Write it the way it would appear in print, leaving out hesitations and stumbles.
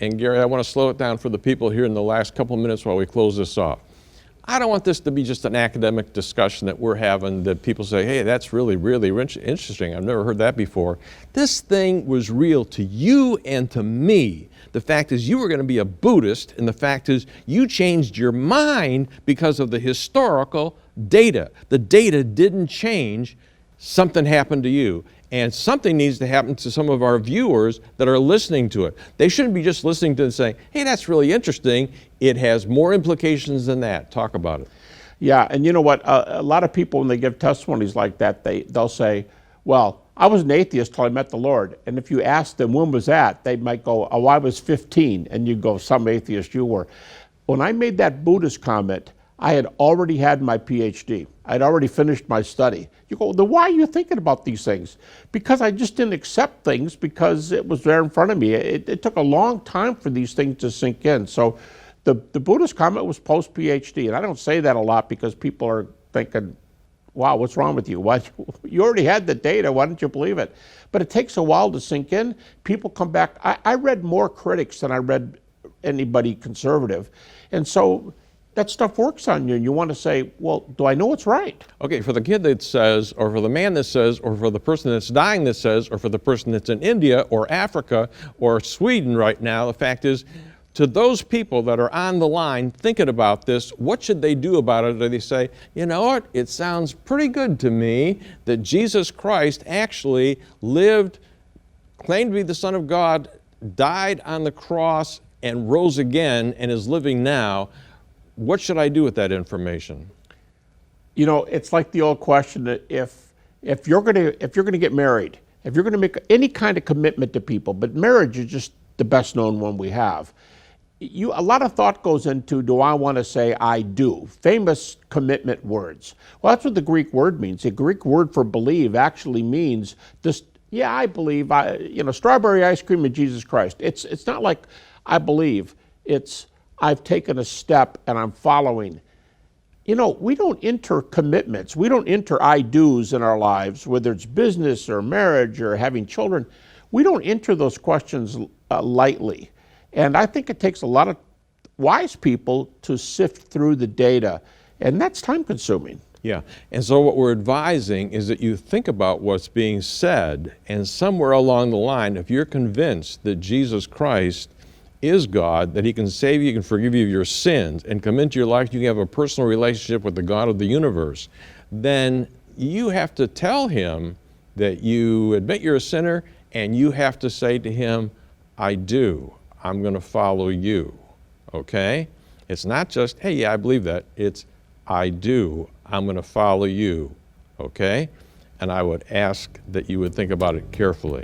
And Gary, I want to slow it down for the people here in the last couple minutes while we close this off. I don't want this to be just an academic discussion that we're having that people say, hey, that's really, really interesting. I've never heard that before. This thing was real to you and to me. The fact is you were going to be a Buddhist, and the fact is you changed your mind because of the historical data. The data didn't change. Something happened to you. And something needs to happen to some of our viewers that are listening to it. They shouldn't be just listening to it and saying, hey, that's really interesting. It has more implications than that. Talk about it. Yeah, and you know what? A lot of people, when they give testimonies like that, they'll say, well, I was an atheist till I met the Lord. And if you ask them, when was that? They might go, oh, I was 15. And you go, some atheist you were. When I made that Buddhist comment, I had already had my PhD. I'd already finished my study. You go, then why are you thinking about these things? Because I just didn't accept things because it was there in front of me. It took a long time for these things to sink in. So the Buddhist comment was post-PhD. And I don't say that a lot because people are thinking, wow, what's wrong with you? What? You already had the data. Why didn't you believe it? But it takes a while to sink in. People come back. I read more critics than I read anybody conservative. And so that stuff works on you, and you want to say, well, do I know what's right? Okay, for the kid that says, or for the man that says, or for the person that's dying that says, or for the person that's in India or Africa or Sweden right now, the fact is, to those people that are on the line thinking about this, what should they do about it? Do they say, you know what, it sounds pretty good to me that Jesus Christ actually lived, claimed to be the Son of God, died on the cross, and rose again, and is living now. What should I do with that information? You know, it's like the old question that if you're going to get married, if you're going to make any kind of commitment to people, but marriage is just the best known one we have. A lot of thought goes into, do I want to say I do? Famous commitment words. Well, that's what the Greek word means. The Greek word for believe actually means this. Yeah, I believe. Strawberry ice cream and Jesus Christ. It's not like I believe. It's I've taken a step and I'm following. You know, we don't enter commitments. We don't enter I do's in our lives, whether it's business or marriage or having children. We don't enter those questions lightly. And I think it takes a lot of wise people to sift through the data, and that's time consuming. Yeah, and so what we're advising is that you think about what's being said, and somewhere along the line, if you're convinced that Jesus Christ is God, that he can save you, can forgive you of your sins, and come into your life, you can have a personal relationship with the God of the universe, then you have to tell him that you admit you're a sinner, and you have to say to him, I do. I'm going to follow you. Okay? It's not just, hey, yeah, I believe that. It's, I do. I'm going to follow you. Okay? And I would ask that you would think about it carefully.